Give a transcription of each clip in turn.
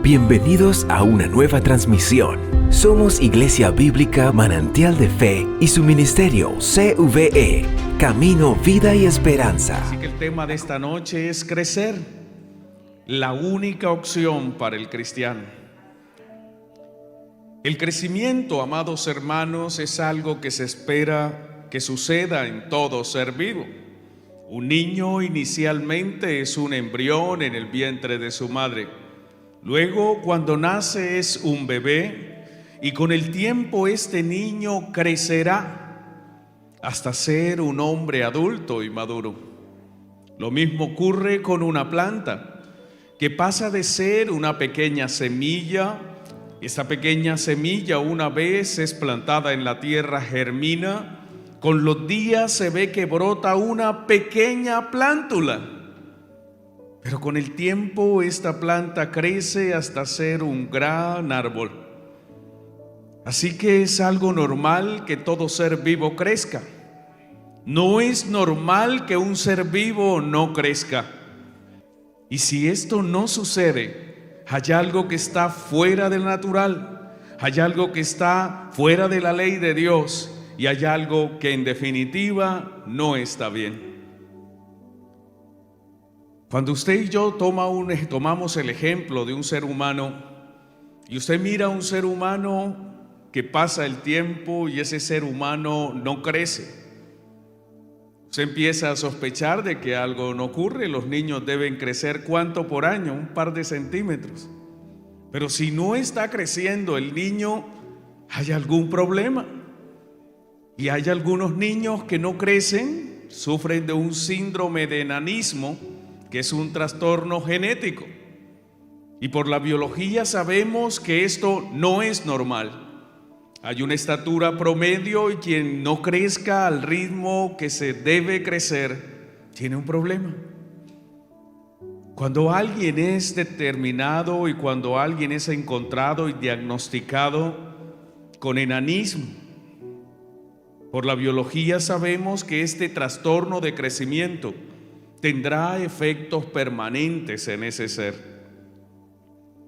Bienvenidos a una nueva transmisión. Somos Iglesia Bíblica Manantial de Fe y su ministerio CVE, Camino, Vida y Esperanza. Así que el tema de esta noche es crecer, la única opción para el cristiano. El crecimiento, amados hermanos, es algo que se espera que suceda en todo ser vivo. Un niño inicialmente es un embrión en el vientre de su madre. Luego, cuando nace, es un bebé, y con el tiempo este niño crecerá hasta ser un hombre adulto y maduro. Lo mismo ocurre con una planta, que pasa de ser una pequeña semilla. Esa pequeña semilla, una vez es plantada en la tierra, germina. Con los días se ve que brota una pequeña plántula. Pero con el tiempo esta planta crece hasta ser un gran árbol. Así que es algo normal que todo ser vivo crezca. No es normal que un ser vivo no crezca. Y si esto no sucede, hay algo que está fuera del natural, hay algo que está fuera de la ley de Dios y hay algo que en definitiva no está bien. Cuando usted y yo tomamos el ejemplo de un ser humano y usted mira a un ser humano que pasa el tiempo y ese ser humano no crece, usted empieza a sospechar de que algo no ocurre. Los niños deben crecer ¿cuánto por año? Un par de centímetros. Pero si no está creciendo el niño, hay algún problema. Y hay algunos niños que no crecen, sufren de un síndrome de enanismo, que es un trastorno genético. Y por la biología sabemos que esto no es normal. Hay una estatura promedio y quien no crezca al ritmo que se debe crecer, tiene un problema. Cuando alguien es determinado y cuando alguien es encontrado y diagnosticado con enanismo, por la biología sabemos que este trastorno de crecimiento tendrá efectos permanentes en ese ser.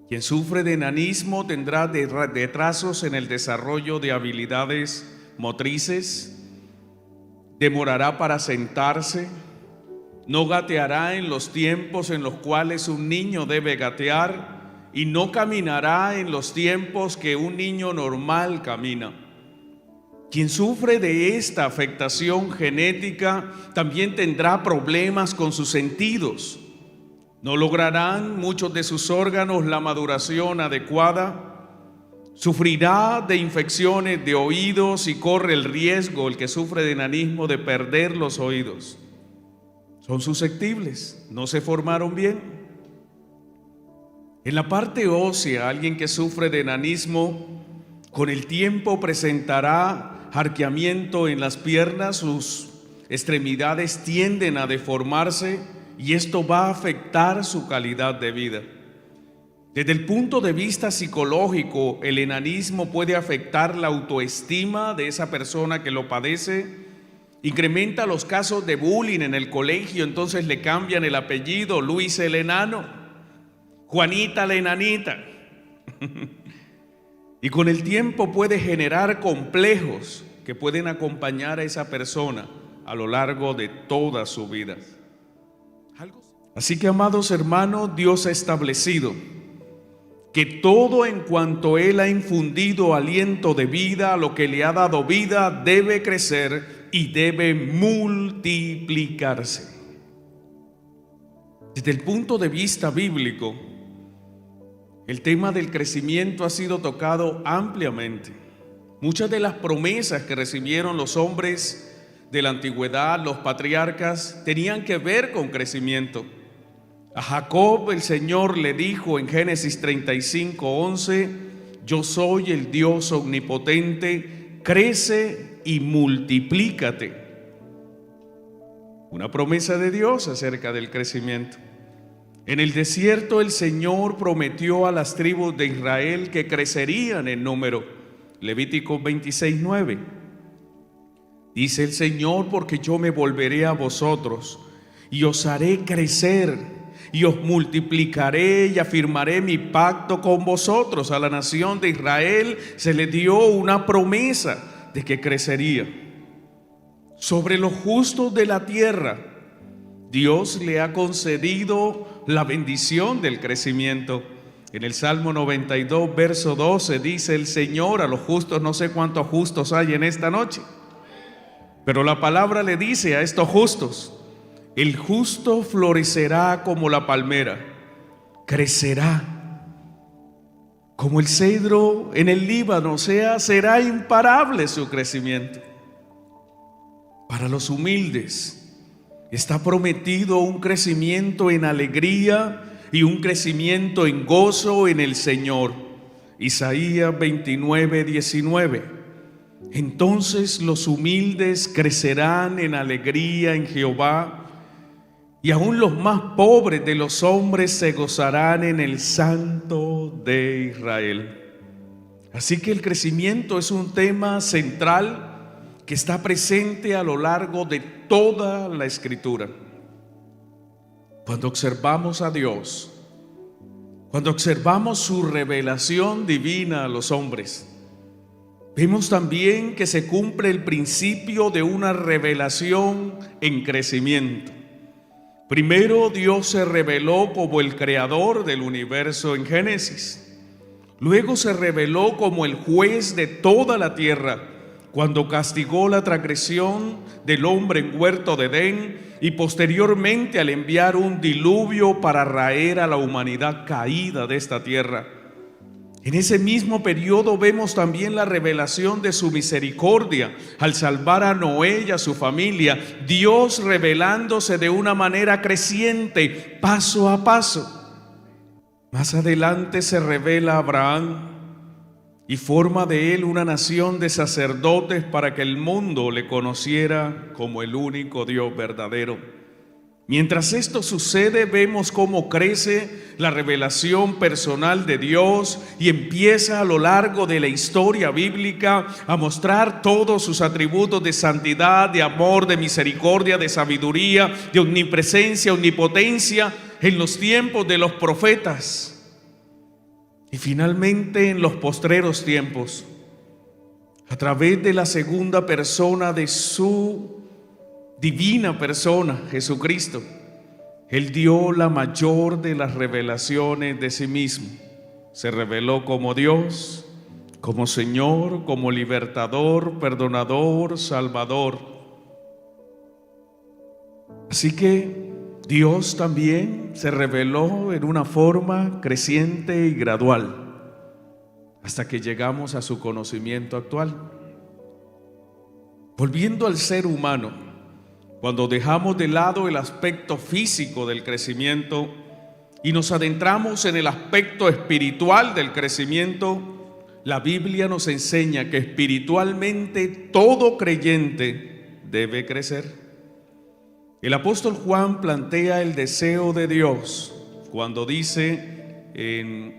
Quien sufre de enanismo tendrá retrasos en el desarrollo de habilidades motrices, demorará para sentarse, no gateará en los tiempos en los cuales un niño debe gatear y no caminará en los tiempos que un niño normal camina. Quien sufre de esta afectación genética también tendrá problemas con sus sentidos. No lograrán muchos de sus órganos la maduración adecuada. Sufrirá de infecciones de oídos y corre el riesgo, el que sufre de enanismo, de perder los oídos. Son susceptibles, no se formaron bien. En la parte ósea, alguien que sufre de enanismo con el tiempo presentará arqueamiento en las piernas, sus extremidades tienden a deformarse y esto va a afectar su calidad de vida. Desde el punto de vista psicológico, el enanismo puede afectar la autoestima de esa persona que lo padece, incrementa los casos de bullying en el colegio, entonces le cambian el apellido, Luis el enano, Juanita la enanita. Y con el tiempo puede generar complejos que pueden acompañar a esa persona a lo largo de toda su vida. Así que, amados hermanos, Dios ha establecido que todo en cuanto Él ha infundido aliento de vida, lo que le ha dado vida, debe crecer y debe multiplicarse. Desde el punto de vista bíblico, el tema del crecimiento ha sido tocado ampliamente. Muchas de las promesas que recibieron los hombres de la antigüedad, los patriarcas, tenían que ver con crecimiento. A Jacob el Señor le dijo en Génesis 35:11: yo soy el Dios omnipotente, crece y multiplícate. Una promesa de Dios acerca del crecimiento. En el desierto el Señor prometió a las tribus de Israel que crecerían en número. Levítico 26:9. Dice el Señor: porque yo me volveré a vosotros y os haré crecer y os multiplicaré y afirmaré mi pacto con vosotros. A la nación de Israel se le dio una promesa de que crecería. Sobre los justos de la tierra, Dios le ha concedido la bendición del crecimiento. En el Salmo 92, verso 12, dice el Señor a los justos, no sé cuántos justos hay en esta noche, pero la palabra le dice a estos justos: el justo florecerá como la palmera, crecerá como el cedro en el Líbano, o sea, será imparable su crecimiento. Para los humildes está prometido un crecimiento en alegría y un crecimiento en gozo en el Señor. Isaías 29, 19. Entonces los humildes crecerán en alegría en Jehová, y aún los más pobres de los hombres se gozarán en el Santo de Israel. Así que el crecimiento es un tema central que está presente a lo largo de toda la Escritura. Cuando observamos a Dios, cuando observamos su revelación divina a los hombres, vemos también que se cumple el principio de una revelación en crecimiento. Primero, Dios se reveló como el creador del universo en Génesis. Luego se reveló como el juez de toda la tierra, cuando castigó la transgresión del hombre en huerto de Edén, y posteriormente al enviar un diluvio para raer a la humanidad caída de esta tierra. En ese mismo periodo vemos también la revelación de su misericordia al salvar a Noé y a su familia, Dios revelándose de una manera creciente, paso a paso. Más adelante se revela a Abraham y forma de él una nación de sacerdotes para que el mundo le conociera como el único Dios verdadero. Mientras esto sucede, vemos cómo crece la revelación personal de Dios y empieza a lo largo de la historia bíblica a mostrar todos sus atributos de santidad, de amor, de misericordia, de sabiduría, de omnipresencia, omnipotencia en los tiempos de los profetas. Y finalmente en los postreros tiempos, a través de la segunda persona de su divina persona, Jesucristo, Él dio la mayor de las revelaciones de sí mismo. Se reveló como Dios, como Señor, como libertador, perdonador, salvador. Así que Dios también se reveló en una forma creciente y gradual, hasta que llegamos a su conocimiento actual. Volviendo al ser humano, cuando dejamos de lado el aspecto físico del crecimiento y nos adentramos en el aspecto espiritual del crecimiento, la Biblia nos enseña que espiritualmente todo creyente debe crecer. El apóstol Juan plantea el deseo de Dios cuando dice en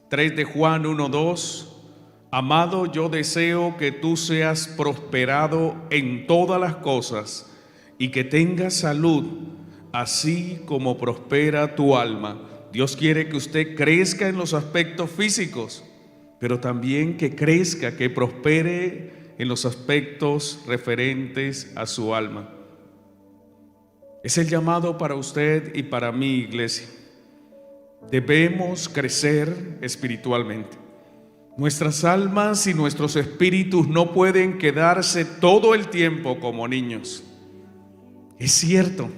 3 de Juan 1:2: amado, yo deseo que tú seas prosperado en todas las cosas y que tengas salud, así como prospera tu alma. Dios quiere que usted crezca en los aspectos físicos, pero también que crezca, que prospere en los aspectos referentes a su alma. Es el llamado para usted y para mí, iglesia. Debemos crecer espiritualmente. Nuestras almas y nuestros espíritus no pueden quedarse todo el tiempo como niños. Es cierto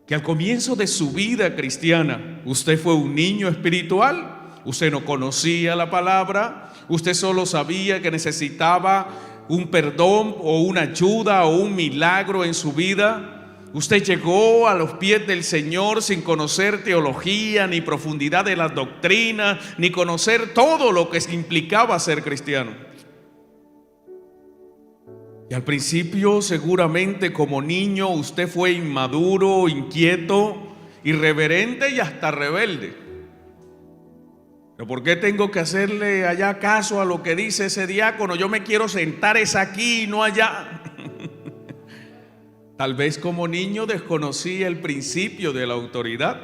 que al comienzo de su vida cristiana, usted fue un niño espiritual, usted no conocía la palabra, usted solo sabía que necesitaba un perdón o una ayuda o un milagro en su vida. Usted llegó a los pies del Señor sin conocer teología, ni profundidad de las doctrinas, ni conocer todo lo que implicaba ser cristiano. Y al principio, seguramente como niño, usted fue inmaduro, inquieto, irreverente y hasta rebelde. ¿Pero por qué tengo que hacerle allá caso a lo que dice ese diácono? Yo me quiero sentar es aquí y no allá. Tal vez como niño desconocía el principio de la autoridad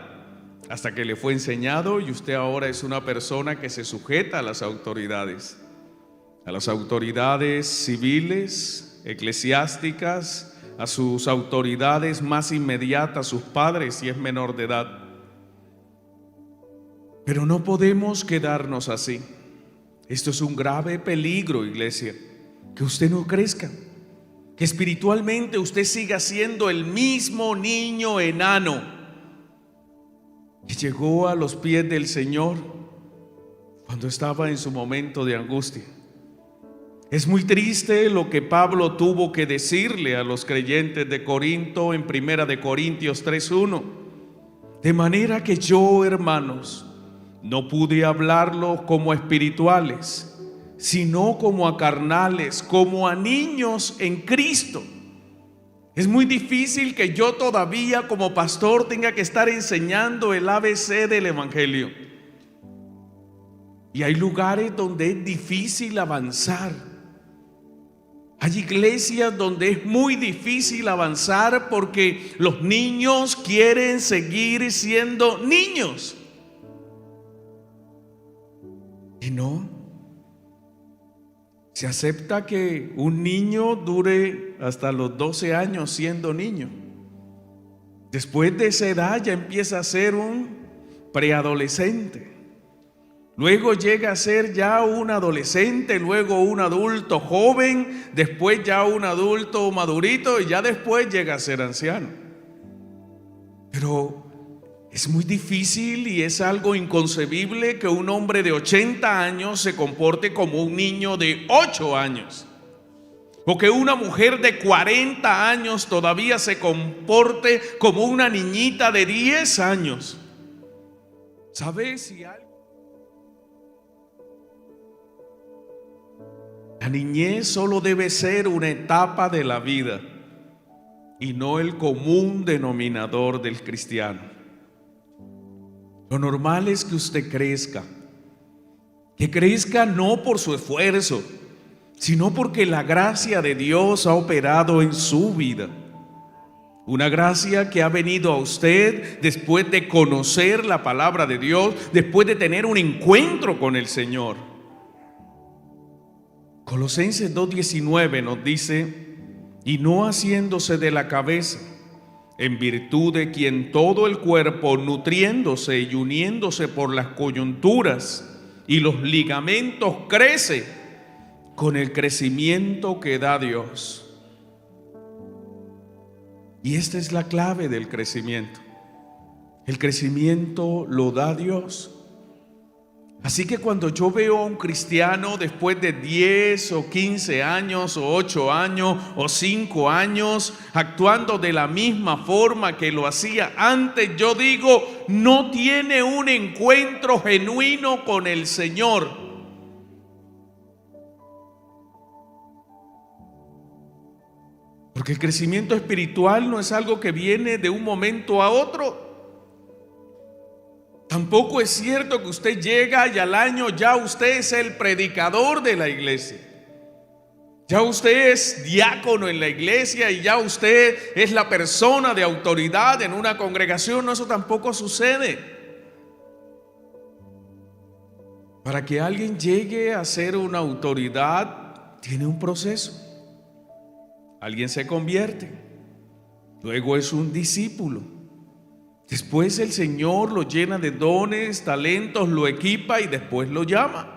hasta que le fue enseñado y usted ahora es una persona que se sujeta a las autoridades civiles, eclesiásticas, a sus autoridades más inmediatas, sus padres si es menor de edad. Pero no podemos quedarnos así. Esto es un grave peligro, iglesia, que usted no crezca, que espiritualmente usted siga siendo el mismo niño enano que llegó a los pies del Señor cuando estaba en su momento de angustia. Es muy triste lo que Pablo tuvo que decirle a los creyentes de Corinto en 1 de Corintios 3:1. De manera que yo, hermanos, no pude hablarlos como espirituales, sino como a carnales, como a niños en Cristo. Es muy difícil que yo todavía como pastor tenga que estar enseñando el ABC del Evangelio. Y hay lugares donde es difícil avanzar. Hay iglesias donde es muy difícil avanzar porque los niños quieren seguir siendo niños. Y no. Se acepta que un niño dure hasta los 12 años siendo niño. Después de esa edad ya empieza a ser un preadolescente. Luego llega a ser ya un adolescente, luego un adulto joven, después ya un adulto madurito y ya después llega a ser anciano. Pero es muy difícil y es algo inconcebible que un hombre de 80 años se comporte como un niño de 8 años. O que una mujer de 40 años todavía se comporte como una niñita de 10 años. ¿Sabes si algo? La niñez solo debe ser una etapa de la vida y no el común denominador del cristiano. Lo normal es que usted crezca, que crezca no por su esfuerzo, sino porque la gracia de Dios ha operado en su vida. Una gracia que ha venido a usted después de conocer la palabra de Dios, después de tener un encuentro con el Señor. Colosenses 2:19 nos dice: y no haciéndose de la cabeza, en virtud de quien todo el cuerpo, nutriéndose y uniéndose por las coyunturas y los ligamentos, crece con el crecimiento que da Dios. Y esta es la clave del crecimiento. El crecimiento lo da Dios. Así que cuando yo veo a un cristiano después de 10 o 15 años o 8 años o 5 años actuando de la misma forma que lo hacía antes, yo digo, no tiene un encuentro genuino con el Señor. Porque el crecimiento espiritual no es algo que viene de un momento a otro. Tampoco es cierto que usted llega y al año ya usted es el predicador de la iglesia. Ya usted es diácono en la iglesia y ya usted es la persona de autoridad en una congregación. No, eso tampoco sucede. Para que alguien llegue a ser una autoridad, tiene un proceso. Alguien se convierte, luego es un discípulo. Después el Señor lo llena de dones, talentos, lo equipa y después lo llama.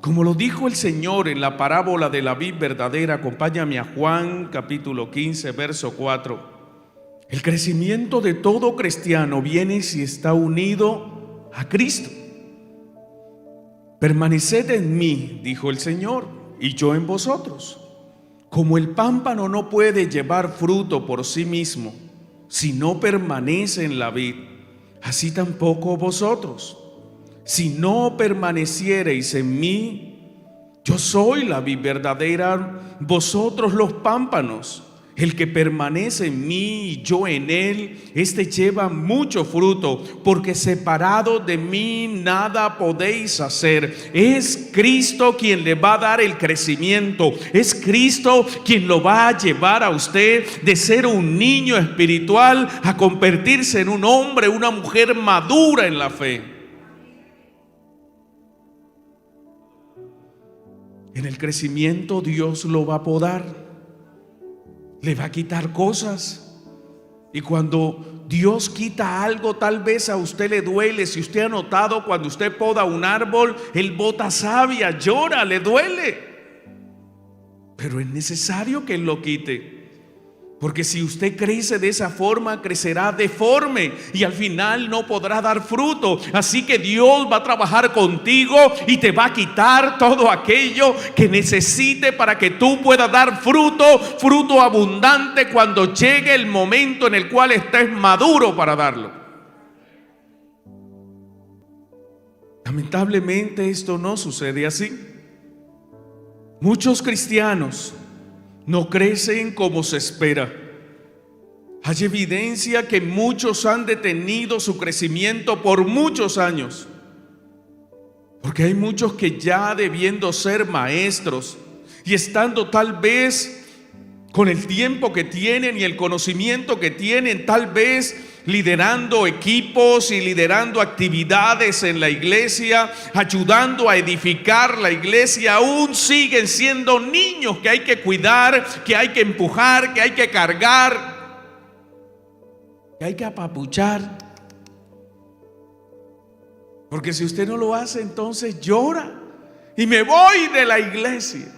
Como lo dijo el Señor en la parábola de la vid verdadera, acompáñame a Juan capítulo 15, verso 4. El crecimiento de todo cristiano viene si está unido a Cristo. Permaneced en mí, dijo el Señor, y yo en vosotros. Como el pámpano no puede llevar fruto por sí mismo si no permanece en la vid, así tampoco vosotros. Si no permaneciereis en mí, yo soy la vid verdadera, vosotros los pámpanos, El que permanece en mí y yo en él, este lleva mucho fruto, porque separado de mí nada podéis hacer. Es Cristo quien le va a dar el crecimiento. Es Cristo quien lo va a llevar a usted de ser un niño espiritual a convertirse en un hombre, una mujer madura en la fe. En el crecimiento Dios lo va a podar. Le va a quitar cosas. Y cuando Dios quita algo, tal vez a usted le duele. Si usted ha notado, cuando usted poda un árbol, él bota savia, llora, le duele. Pero es necesario que él lo quite. Porque si usted crece de esa forma, crecerá deforme y al final no podrá dar fruto. Así que Dios va a trabajar contigo y te va a quitar todo aquello que necesite para que tú puedas dar fruto abundante cuando llegue el momento en el cual estés maduro para darlo. Lamentablemente esto no sucede así. Muchos cristianos no crecen como se espera. Hay evidencia que muchos han detenido su crecimiento por muchos años. Porque hay muchos que ya debiendo ser maestros y estando tal vez con el tiempo que tienen y el conocimiento que tienen, tal vez liderando equipos y liderando actividades en la iglesia, ayudando a edificar la iglesia, aún siguen siendo niños que hay que cuidar, que hay que empujar, que hay que cargar, que hay que apapuchar. Porque si usted no lo hace, entonces llora y me voy de la iglesia.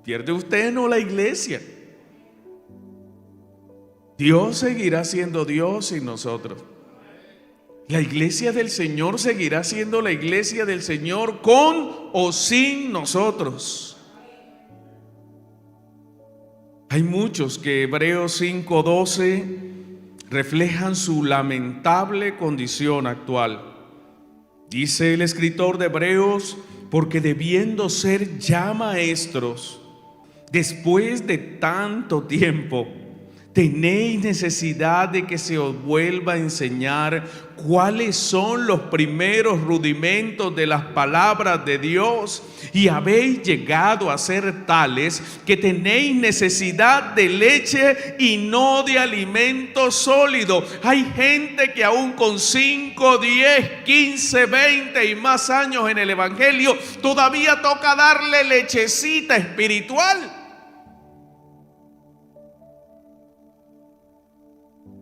Pierde usted, no la iglesia. Dios seguirá siendo Dios sin nosotros. La iglesia del Señor seguirá siendo la iglesia del Señor con o sin nosotros. Hay muchos que Hebreos 5:12 reflejan su lamentable condición actual. Dice el escritor de Hebreos: porque debiendo ser ya maestros, después de tanto tiempo, tenéis necesidad de que se os vuelva a enseñar cuáles son los primeros rudimentos de las palabras de Dios, y habéis llegado a ser tales que tenéis necesidad de leche y no de alimento sólido. Hay gente que aún con 5, 10, 15, 20 y más años en el evangelio todavía toca darle lechecita espiritual.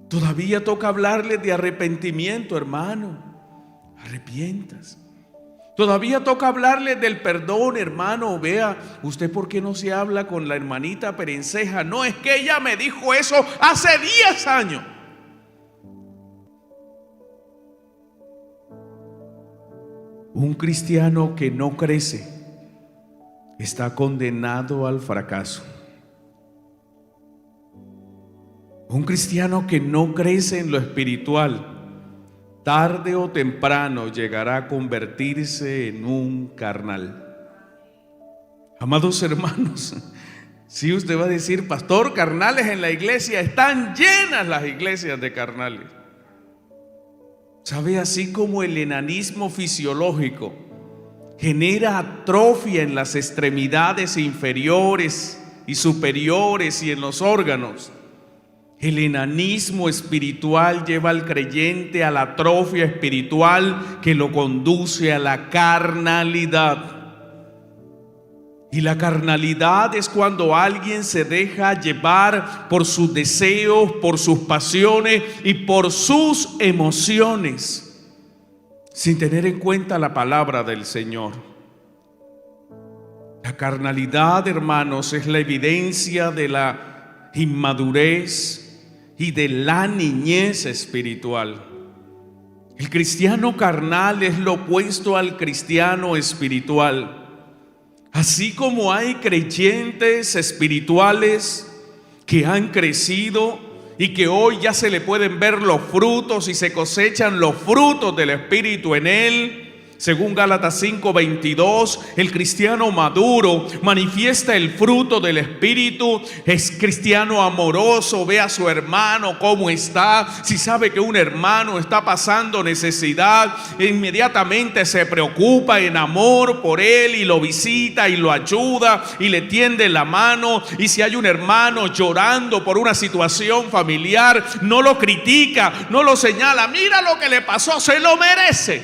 Todavía toca hablarles de arrepentimiento, hermano. Arrepientas. Todavía toca hablarles del perdón, hermano. Vea, ¿usted por qué no se habla con la hermanita Perenceja? No, es que ella me dijo eso hace 10 años. Un cristiano que no crece está condenado al fracaso. Un cristiano que no crece en lo espiritual, tarde o temprano llegará a convertirse en un carnal. Amados hermanos, si usted va a decir: pastor, carnales en la iglesia, están llenas las iglesias de carnales. ¿Sabe? Así como el enanismo fisiológico genera atrofia en las extremidades inferiores y superiores y en los órganos, el enanismo espiritual lleva al creyente a la atrofia espiritual que lo conduce a la carnalidad. Y la carnalidad es cuando alguien se deja llevar por sus deseos, por sus pasiones y por sus emociones, sin tener en cuenta la palabra del Señor. La carnalidad, hermanos, es la evidencia de la inmadurez y de la niñez espiritual. El cristiano carnal es lo opuesto al cristiano espiritual. Así como hay creyentes espirituales que han crecido y que hoy ya se le pueden ver los frutos y se cosechan los frutos del Espíritu en él, Según Gálatas 5:22, el cristiano maduro manifiesta el fruto del Espíritu. Es cristiano amoroso, ve a su hermano cómo está. Si sabe que un hermano está pasando necesidad, inmediatamente se preocupa en amor por él y lo visita y lo ayuda y le tiende la mano. Y si hay un hermano llorando por una situación familiar, no lo critica, no lo señala, mira lo que le pasó, se lo merece,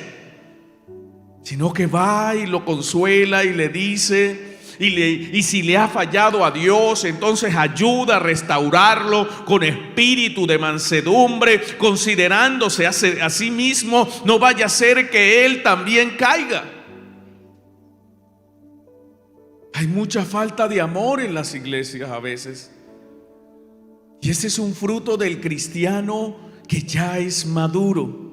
sino que va y lo consuela y le dice, y si le ha fallado a Dios, entonces ayuda a restaurarlo con espíritu de mansedumbre, considerándose a sí mismo, no vaya a ser que él también caiga. Hay mucha falta de amor en las iglesias a veces, y ese es un fruto del cristiano que ya es maduro,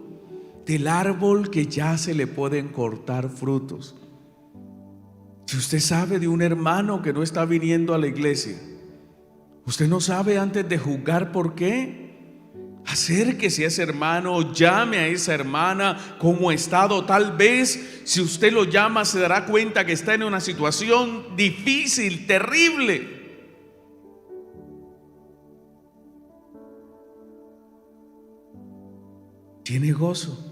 del árbol que ya se le pueden cortar frutos. Si usted sabe de un hermano que no está viniendo a la iglesia, usted no sabe antes de juzgar por qué, acérquese a ese hermano, llame a esa hermana cómo ha estado. Tal vez si usted lo llama se dará cuenta que está en una situación difícil, terrible. Tiene gozo.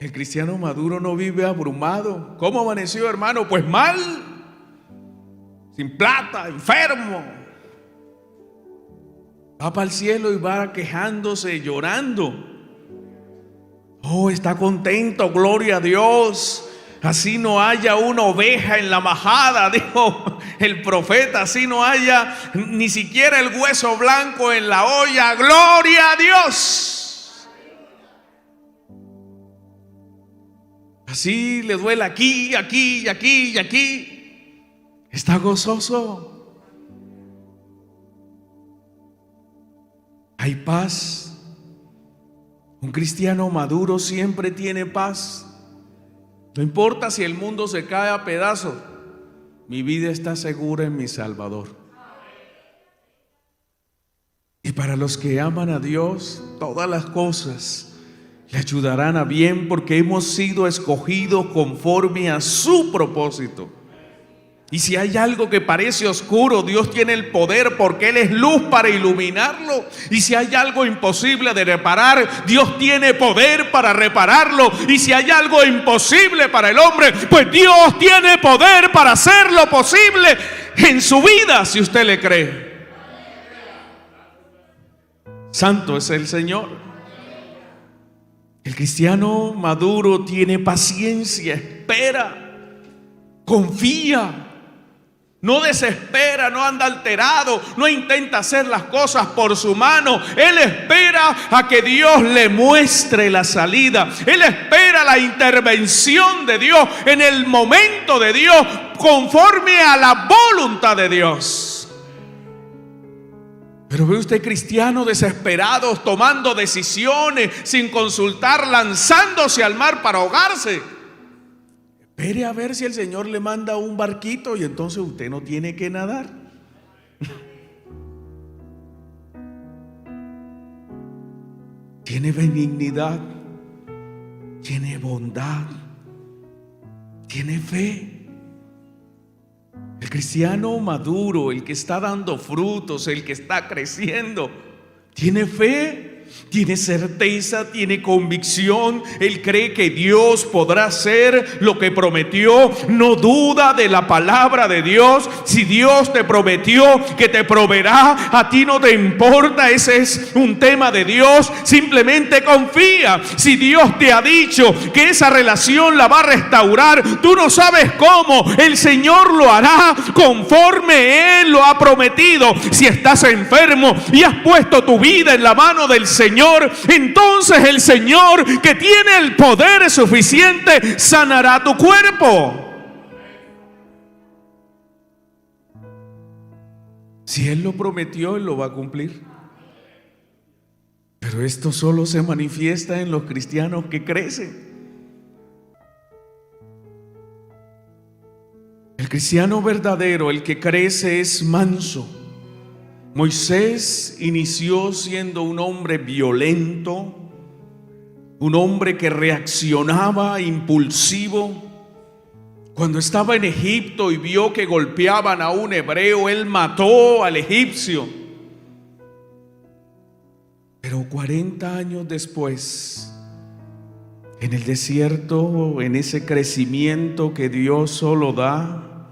El cristiano maduro no vive abrumado. ¿Cómo amaneció, hermano? Pues mal, sin plata, enfermo. Va para el cielo y va quejándose, llorando. Oh, está contento, gloria a Dios. Así no haya una oveja en la majada, dijo el profeta. Así no haya ni siquiera el hueso blanco en la olla, gloria a Dios. Así le duele aquí, aquí y aquí y aquí, está gozoso. Hay paz. Un cristiano maduro siempre tiene paz. No importa si el mundo se cae a pedazos, mi vida está segura en mi Salvador. Y para los que aman a Dios, todas las cosas le ayudarán a bien, porque hemos sido escogidos conforme a su propósito. Y si hay algo que parece oscuro, Dios tiene el poder, porque Él es luz para iluminarlo. Y si hay algo imposible de reparar, Dios tiene poder para repararlo. Y si hay algo imposible para el hombre, pues Dios tiene poder para hacerlo posible en su vida, si usted le cree. Santo es el Señor. El cristiano maduro tiene paciencia, espera, confía, no desespera, no anda alterado, no intenta hacer las cosas por su mano. Él espera a que Dios le muestre la salida. Él espera la intervención de Dios en el momento de Dios, conforme a la voluntad de Dios. Pero ve usted cristianos desesperados, tomando decisiones sin consultar, lanzándose al mar para ahogarse. Espere a ver si el Señor le manda un barquito y entonces usted no tiene que nadar. Tiene benignidad, tiene bondad, tiene fe. El cristiano maduro, el que está dando frutos, el que está creciendo, tiene fe, tiene certeza, tiene convicción. Él cree que Dios podrá hacer lo que prometió. No duda de la palabra de Dios. Si Dios te prometió que te proveerá, a ti no te importa. Ese es un tema de Dios. Simplemente confía. Si Dios te ha dicho que esa relación la va a restaurar, tú no sabes cómo. El Señor lo hará conforme Él lo ha prometido. Si estás enfermo y has puesto tu vida en la mano del Señor, entonces el Señor, que tiene el poder suficiente, sanará tu cuerpo. Si Él lo prometió, Él lo va a cumplir. Pero esto solo se manifiesta en los cristianos que crecen. El cristiano verdadero, el que crece, es manso. Moisés inició siendo un hombre violento, un hombre que reaccionaba impulsivo. Cuando estaba en Egipto y vio que golpeaban a un hebreo, él mató al egipcio. Pero 40 años después, en el desierto, en ese crecimiento que Dios solo da,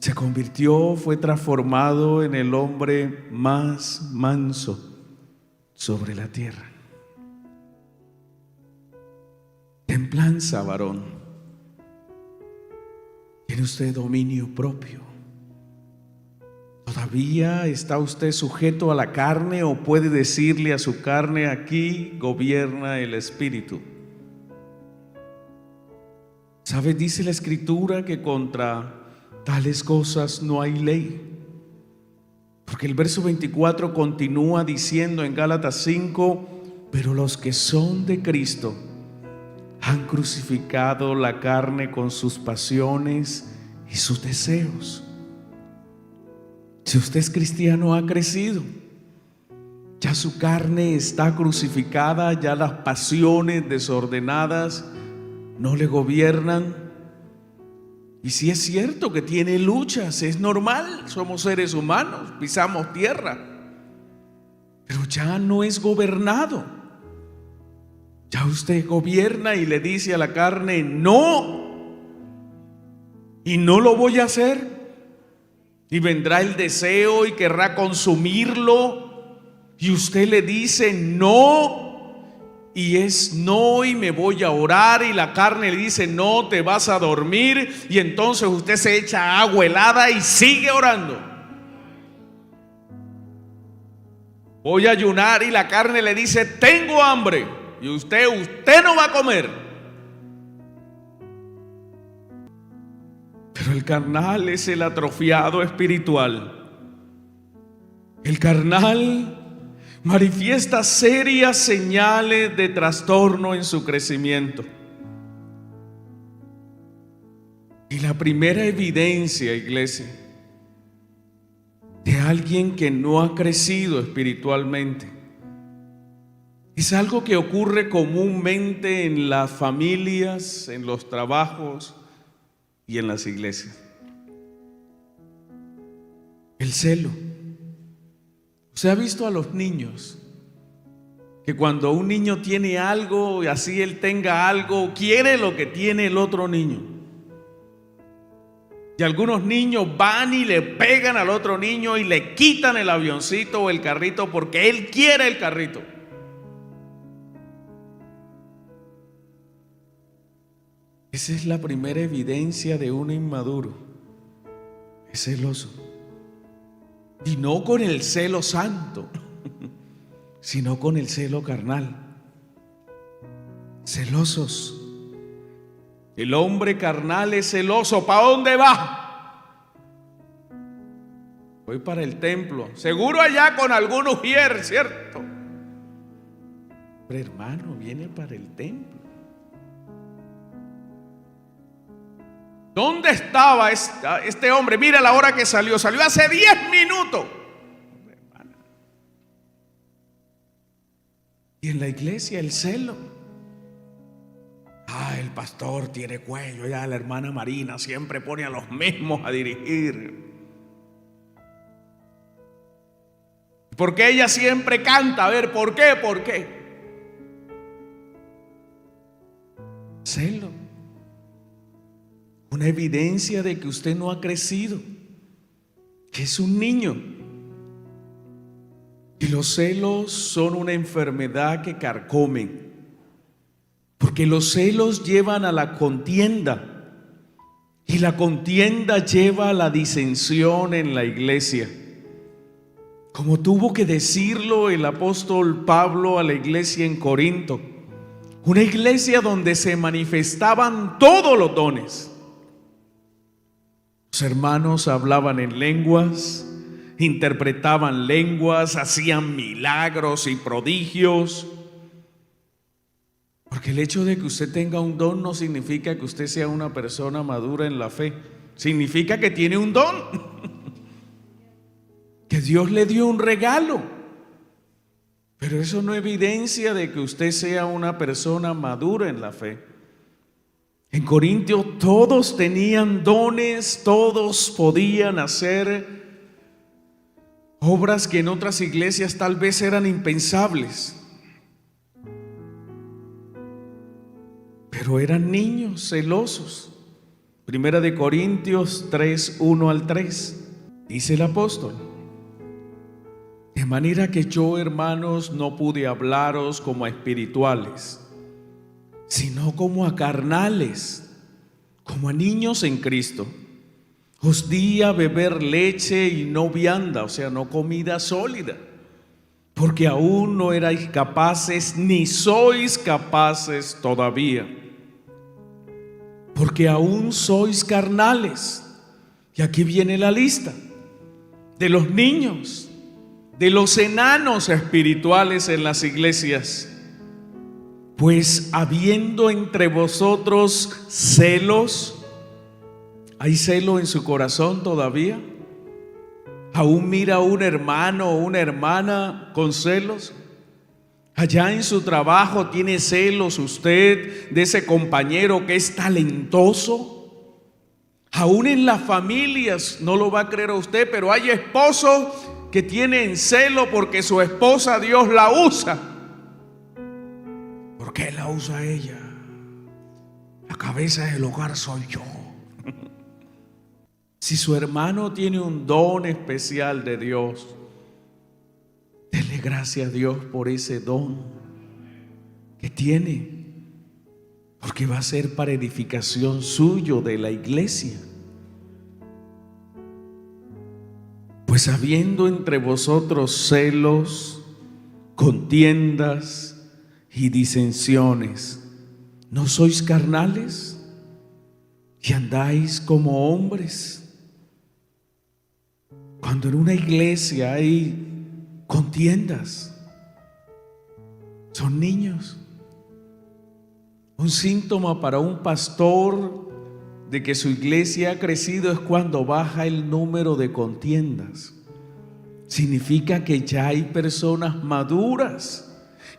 se convirtió, fue transformado en el hombre más manso sobre la tierra. Templanza, varón. ¿Tiene usted dominio propio? ¿Todavía está usted sujeto a la carne o puede decirle a su carne: aquí gobierna el Espíritu? ¿Sabe? Dice la Escritura que contra tales cosas no hay ley. Porque el verso 24 continúa diciendo en Gálatas 5: pero los que son de Cristo han crucificado la carne con sus pasiones y sus deseos. Si usted es cristiano, ha crecido. Ya su carne está crucificada, ya las pasiones desordenadas no le gobiernan. Y si es cierto que tiene luchas, es normal, somos seres humanos, pisamos tierra, pero ya no es gobernado. Ya usted gobierna y le dice a la carne: no, y no lo voy a hacer. Y vendrá el deseo y querrá consumirlo, y usted le dice no, y es no, y me voy a orar, y la carne le dice: no, te vas a dormir, y entonces usted se echa agua helada y sigue orando. Voy a ayunar, y la carne le dice: tengo hambre. Y usted no va a comer. Pero el carnal es el atrofiado espiritual. El carnal manifiesta serias señales de trastorno en su crecimiento. Y la primera evidencia, iglesia, de alguien que no ha crecido espiritualmente es algo que ocurre comúnmente en las familias, en los trabajos y en las iglesias. El celo. ¿Usted ha visto a los niños que cuando un niño tiene algo y así él tenga algo, quiere lo que tiene el otro niño? Y algunos niños van y le pegan al otro niño y le quitan el avioncito o el carrito porque él quiere el carrito. Esa es la primera evidencia de un inmaduro. Es celoso. Y no con el celo santo, sino con el celo carnal. Celosos. El hombre carnal es celoso. ¿Para dónde va? Voy para el templo. Seguro allá con algún ujier, ¿cierto? Pero hermano, viene para el templo. ¿Dónde estaba este hombre? Mira la hora que salió. Salió hace 10 minutos. Y en la iglesia el celo. El pastor tiene cuello. Ya la hermana Marina siempre pone a los mismos a dirigir. Porque ella siempre canta. A ver, ¿por qué? ¿Por qué? Celo. Una evidencia de que usted no ha crecido, que es un niño. Y los celos son una enfermedad que carcomen, porque los celos llevan a la contienda, y la contienda lleva a la disensión en la iglesia. Como tuvo que decirlo el apóstol Pablo a la iglesia en Corinto, una iglesia donde se manifestaban todos los dones. Los hermanos hablaban en lenguas, interpretaban lenguas, hacían milagros y prodigios. Porque el hecho de que usted tenga un don no significa que usted sea una persona madura en la fe. Significa que tiene un don. Que Dios le dio un regalo. Pero eso no evidencia de que usted sea una persona madura en la fe. En Corintios todos tenían dones, todos podían hacer obras que en otras iglesias tal vez eran impensables. Pero eran niños celosos. Primera de Corintios 3, 1 al 3, dice el apóstol: de manera que yo, hermanos, no pude hablaros como a espirituales, sino como a carnales, como a niños en Cristo. Os di a beber leche y no vianda, o sea, no comida sólida, porque aún no erais capaces, ni sois capaces todavía, porque aún sois carnales. Y aquí viene la lista de los niños, de los enanos espirituales en las iglesias. Pues habiendo entre vosotros celos, ¿hay celo en su corazón todavía? ¿Aún mira a un hermano o una hermana con celos? Allá en su trabajo tiene celos usted de ese compañero que es talentoso. Aún en las familias, no lo va a creer a usted, pero hay esposos que tienen celo porque su esposa Dios la usa. ¿Por qué la usa ella? La cabeza del hogar soy yo. Si su hermano tiene un don especial de Dios, dele gracias a Dios por ese don que tiene, porque va a ser para edificación suyo de la iglesia. Pues habiendo entre vosotros celos, contiendas y disensiones, ¿no sois carnales y andáis como hombres? Cuando en una iglesia hay contiendas, son niños. Un síntoma para un pastor de que su iglesia ha crecido es cuando baja el número de contiendas. Significa que ya hay personas maduras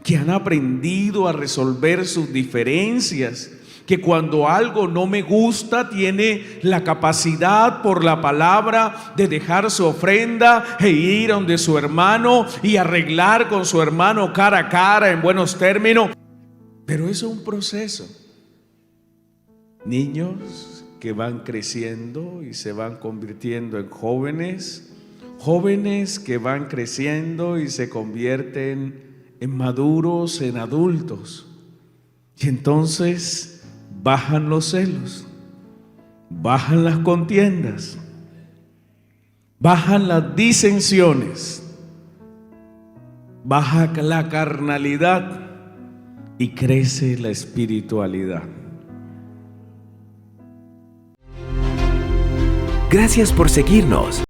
que han aprendido a resolver sus diferencias, que cuando algo no me gusta tiene la capacidad por la palabra de dejar su ofrenda e ir donde su hermano y arreglar con su hermano cara a cara en buenos términos. Pero eso es un proceso. Niños que van creciendo y se van convirtiendo en jóvenes, jóvenes que van creciendo y se convierten en maduros, en adultos. Y entonces bajan los celos, bajan las contiendas, bajan las disensiones, baja la carnalidad y crece la espiritualidad. Gracias por seguirnos.